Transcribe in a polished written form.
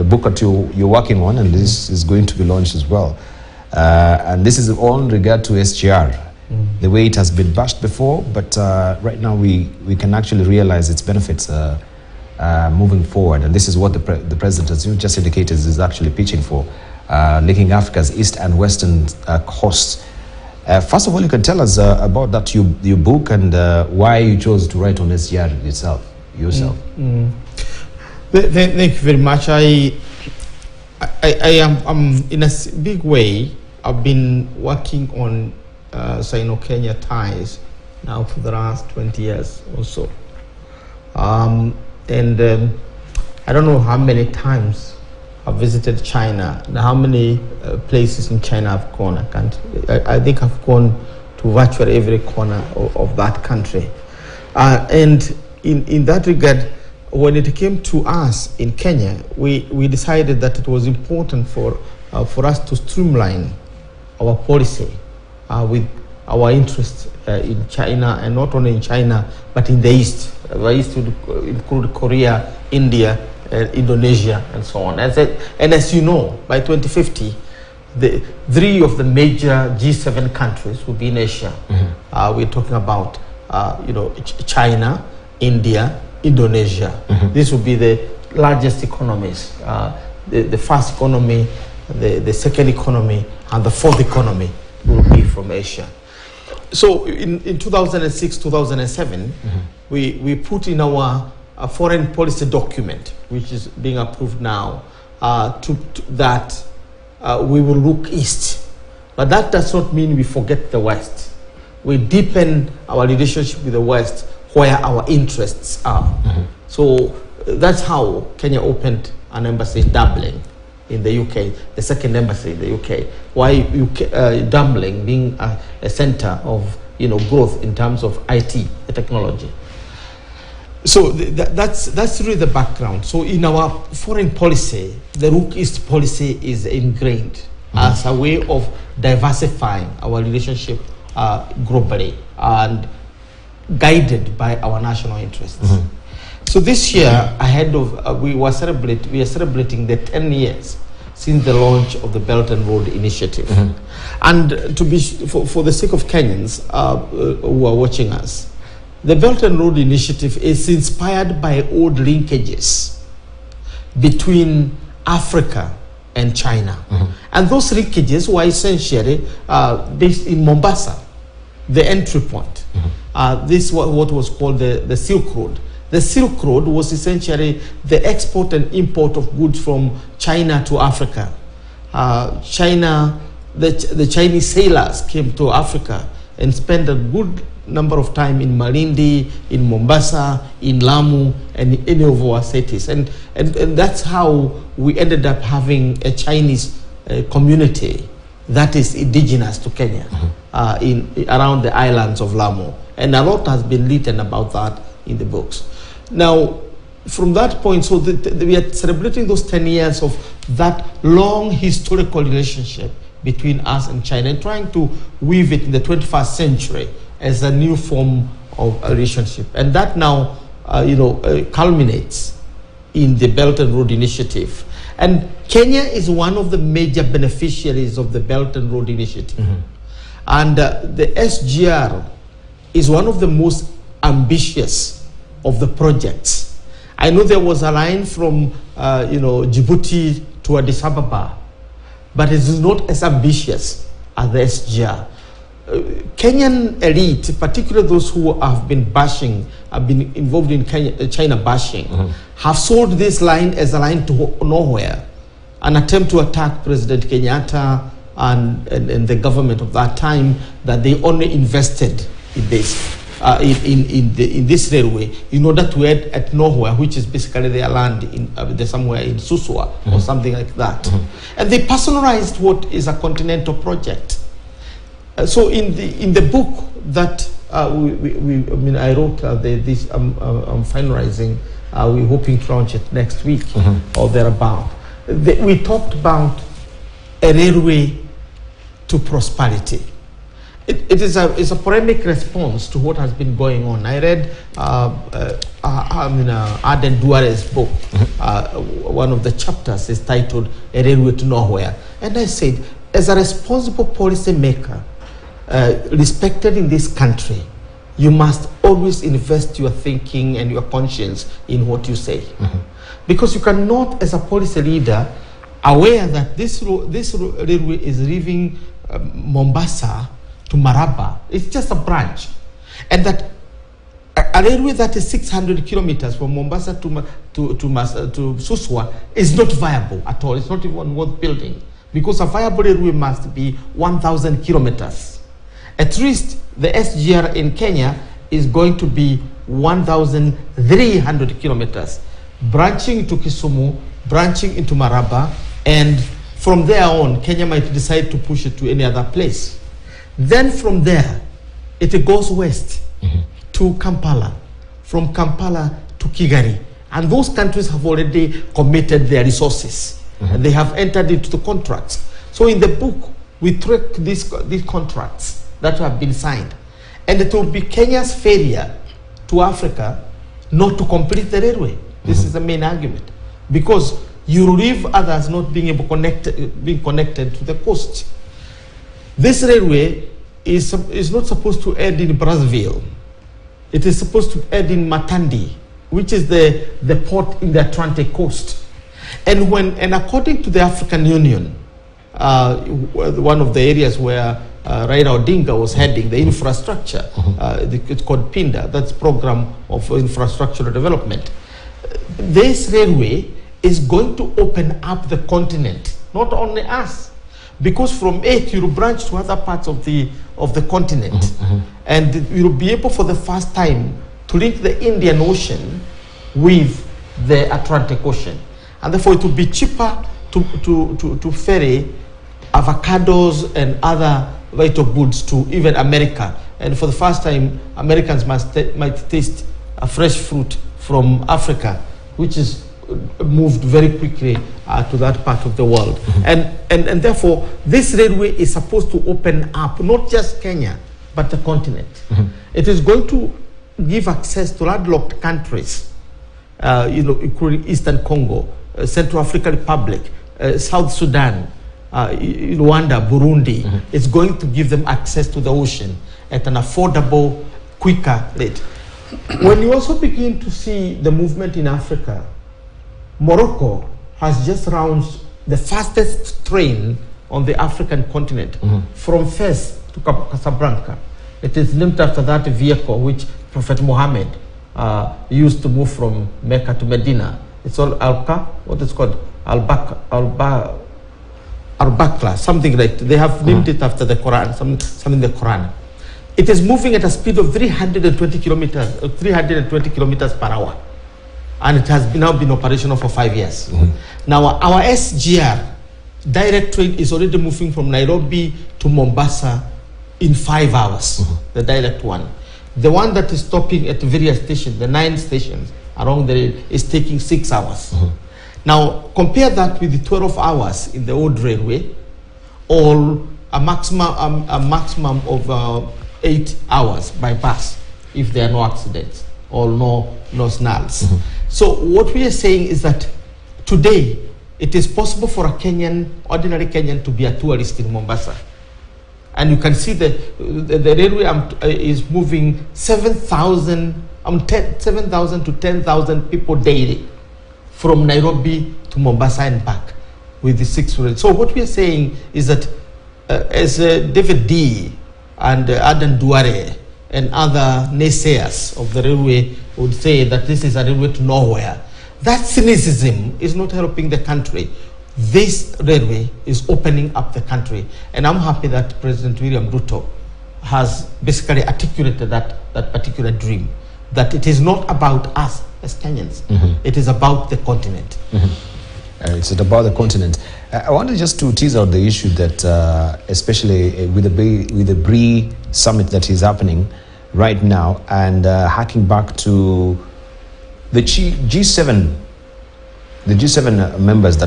book that you're working on, and this is going to be launched as well. And this is all in regard to SGR, the way it has been bashed before, but right now we can actually realize its benefits moving forward. And this is what the president, as you just indicated, is actually pitching for, linking Africa's east and western coasts. First of all, you can tell us about that your book and why you chose to write on SGR yourself. Thank you very much. I am in a big way. I've been working on Sino-Kenya ties now for the last 20 years or so, and I don't know how many times I've visited China and how many places in China I've gone. I think I've gone to virtually every corner of that country, and in that regard, when it came to us in Kenya, we decided that it was important for us to streamline our policy with our interests in China, and not only in China, but in the East. The East would include Korea, India, Indonesia, and so on. And as you know, by 2050, the 3 of the major G7 countries will be in Asia. We're talking about China, India, Indonesia. This will be the largest economies, the first economy, the second economy, and the fourth economy will be from Asia. So in 2006-2007, we put in our foreign policy document, which is being approved now, that we will look east. But that does not mean we forget the West. We deepen our relationship with the West where our interests are. So that's how Kenya opened an embassy in Dublin in the UK, the second embassy in the UK. Why Dublin being a center of growth in terms of IT technology. So that's really the background. So in our foreign policy, the Look East policy is ingrained as a way of diversifying our relationship globally and guided by our national interests. So this year, ahead of we are celebrating the 10 years since the launch of the Belt and Road Initiative. And to be for the sake of Kenyans who are watching us, the Belt and Road Initiative is inspired by old linkages between Africa and China. And those linkages were essentially based in Mombasa, the entry point. This was what was called the Silk Road. The Silk Road was essentially the export and import of goods from China to Africa. The Chinese sailors came to Africa and spent a good number of time in Malindi, in Mombasa, in Lamu, and any of our cities. And that's how we ended up having a Chinese community that is indigenous to Kenya, around the islands of Lamu. And a lot has been written about that in the books. Now, from that point, so we are celebrating those 10 years of that long historical relationship between us and China, and trying to weave it in the 21st century as a new form of a relationship. And that now, culminates in the Belt and Road Initiative. And Kenya is one of the major beneficiaries of the Belt and Road Initiative. And the SGR is one of the most ambitious of the projects. I know there was a line from Djibouti to Addis Ababa, but it is not as ambitious as the SGR. Kenyan elite, particularly those who have been involved in China bashing, have sold this line as a line to nowhere, an attempt to attack President Kenyatta and the government of that time, that they only invested in this. In this railway in order to add at nowhere, which is basically their land somewhere in Suswa or something like that. And they personalized what is a continental project. So in the book that I wrote, I'm finalizing. We're hoping to launch it next week or thereabout. We talked about a railway to prosperity. It's a polemic response to what has been going on. I read Aden Duare's book. One of the chapters is titled "A Railway to Nowhere," and I said, as a responsible policy maker, respected in this country, you must always invest your thinking and your conscience in what you say, because you cannot, as a policy leader, aware that this railway is leaving Mombasa to Maraba. It's just a branch, and that a railway that is 600 kilometers from Mombasa to Suswa is not viable at all. It's not even worth building, because a viable railway must be 1,000 kilometers. At least the SGR in Kenya is going to be 1,300 kilometers, branching to Kisumu, branching into Maraba, and from there on, Kenya might decide to push it to any other place. Then from there, it goes west to Kampala, from Kampala to Kigali. And those countries have already committed their resources. And they have entered into the contracts. So in the book, we track these contracts that have been signed. And it will be Kenya's failure to Africa not to complete the railway. This is the main argument. Because you leave others not being connected to the coast. This railway is not supposed to end in Brazzaville. It is supposed to end in Matandi, which is the port in the Atlantic coast. And according to the African Union, one of the areas where Raila Odinga was heading, the infrastructure, it's called PINDA, that's Program of Infrastructural Development. This railway is going to open up the continent, not only us, because from it you will branch to other parts of the continent, and you will be able for the first time to link the Indian Ocean with the Atlantic Ocean, and therefore it will be cheaper to ferry avocados and other vital goods to even America, and for the first time Americans might taste a fresh fruit from Africa, which is moved very quickly to that part of the world. And therefore, this railway is supposed to open up not just Kenya, but the continent. It is going to give access to landlocked countries, including Eastern Congo, Central African Republic, South Sudan, Rwanda, Burundi. It's going to give them access to the ocean at an affordable, quicker rate. When you also begin to see the movement in Africa, Morocco has just launched the fastest train on the African continent from Fez to Casablanca. It is named after that vehicle which Prophet Muhammad used to move from Mecca to Medina. It's called Al-Bakla, something like that. They have named it after the Quran, something in the Quran. It is moving at a speed of 320 kilometers per hour. And it has now been operational for 5 years. Now our SGR direct train is already moving from Nairobi to Mombasa in 5 hours, the direct one. The one that is stopping at various stations, the 9 stations along the rail, is taking 6 hours. Now compare that with the 12 hours in the old railway, or a maximum of 8 hours by bus if there are no accidents or no snarls. So what we are saying is that today it is possible for a ordinary Kenyan to be a tourist in Mombasa. And you can see the railway is moving 7,000 to 10,000 people daily from Nairobi to Mombasa and back with the 6 rail. So what we are saying is that as David D. and Aden Duare and other naysayers of the railway would say that this is a railway to nowhere, that cynicism is not helping the country. This railway is opening up the country, and I'm happy that President William Ruto has basically articulated that particular dream, that it is not about us as Kenyans, it is about the continent. It's about the continent. I wanted just to tease out the issue that, especially with the BRI summit that is happening right now, and harking back to the G7 members that